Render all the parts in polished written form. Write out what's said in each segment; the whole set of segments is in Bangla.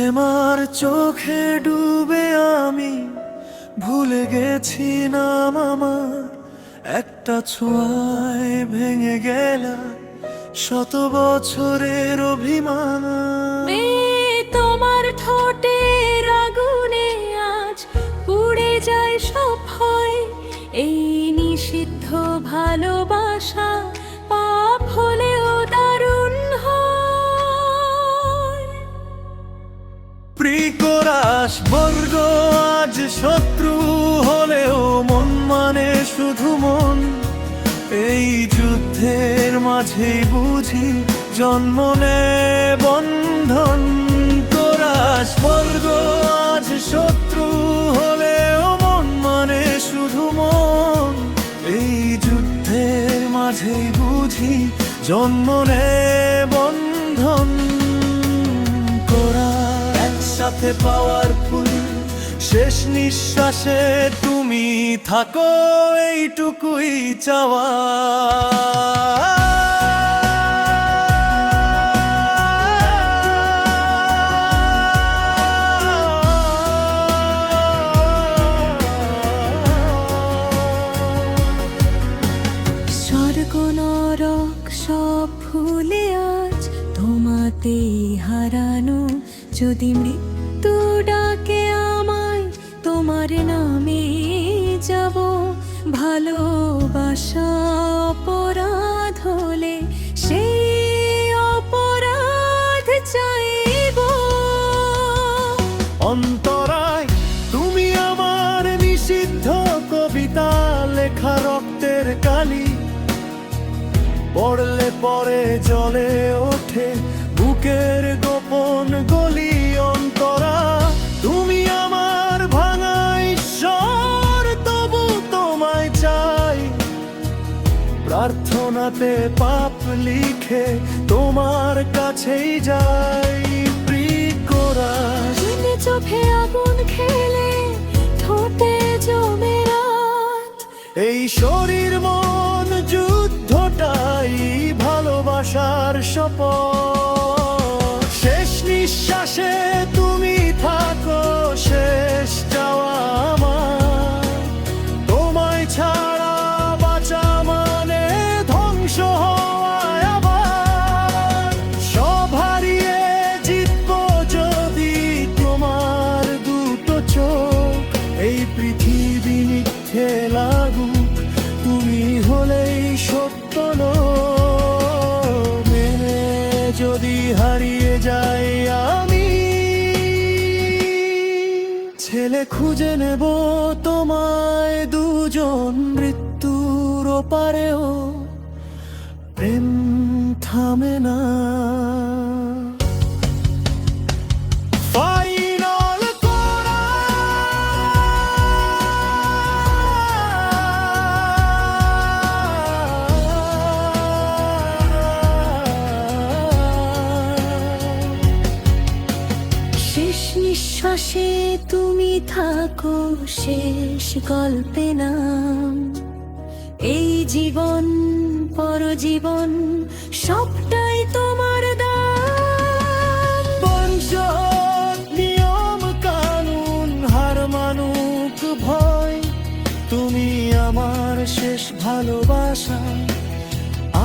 হেমার চোখে ডুবে আমি ভুলে গেছি নাম আমার। একটা ছোঁয়ায় ভেঙে গেল শত বছরের অভিমান। তোমার ঠোঁটের আগুনে আজ পুড়ে যায় সব ভয়। এই নিষিদ্ধ ভালোবাসা পাপ হলেও দারুণ হয়। প্রিকরাস বর্গ আজ শত্রু হলেও মন মানে শুধু মন। এই যুদ্ধের মাঝেই বুঝি জন্ম নেয় বন্ধন। কোরাস বর্গ আজ শত্রু হলেও মন মানে শুধু মন। এই যুদ্ধের মাঝেই বুঝি জন্ম নেয় বন্ধন। কোরাস একসাথে পাওয়ারফুল, শেষ নিঃশ্বাসে তুমি থাকো এইটুকুই চাওয়া। স্বর্গ নরক সব ভুলে আজ তোমাতেই হারানো। যদি মৃত্যু ডাকে আমায় তোমার নামে যাব। ভালোবাসা অপরাধ হলে সেই অপরাধ চাইব। অন্তরায় তুমি আমার নিষিদ্ধ কবিতা, লেখা রক্তের কালি। পড়লে পরে জ্বলে ওঠে বুকের গোপন গলি। অন্তরা তুমি আমার ভাঙা ঈশ্বর, তবু তোমায় চাই। প্রার্থনাতে পাপ লিখে তোমার কাছেই যাই। প্রিকরাস চোখে আগুন খেলে ঠোঁটে জমে রাত। এই শরীর মন যুদ্ধটাই ভালোবাসার শপথ। শেষ নিঃশ্বাসে তুমি থাকো শেষ চাওয়া আমার। তোমায় ছাড়া বাঁচা মানে ধ্বংস হওয়া আবার। সব হারিয়ে জিতবো যদি তোমার দুটো চোখ। এই পৃথিবী মিথ্যে লাগুক, তুমি হলেই সত্য মেনে যদি হারিয়ে যাই আমি। ছেলে খুঁজে নেব তোমায় দুজন মৃত্যুর ওপারেও। প্রেম থামে না। ফাইনাল শেষ নিঃশ্বাসে তুমি থাকো শেষ গল্পে নাম। এই জীবন পরজীবন সবটাই তোমার দান। বংশ নিয়ম কানুন হার মানুক ভয়। তুমি আমার শেষ ভালোবাসা,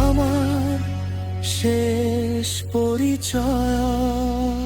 আমার শেষ পরিচয়।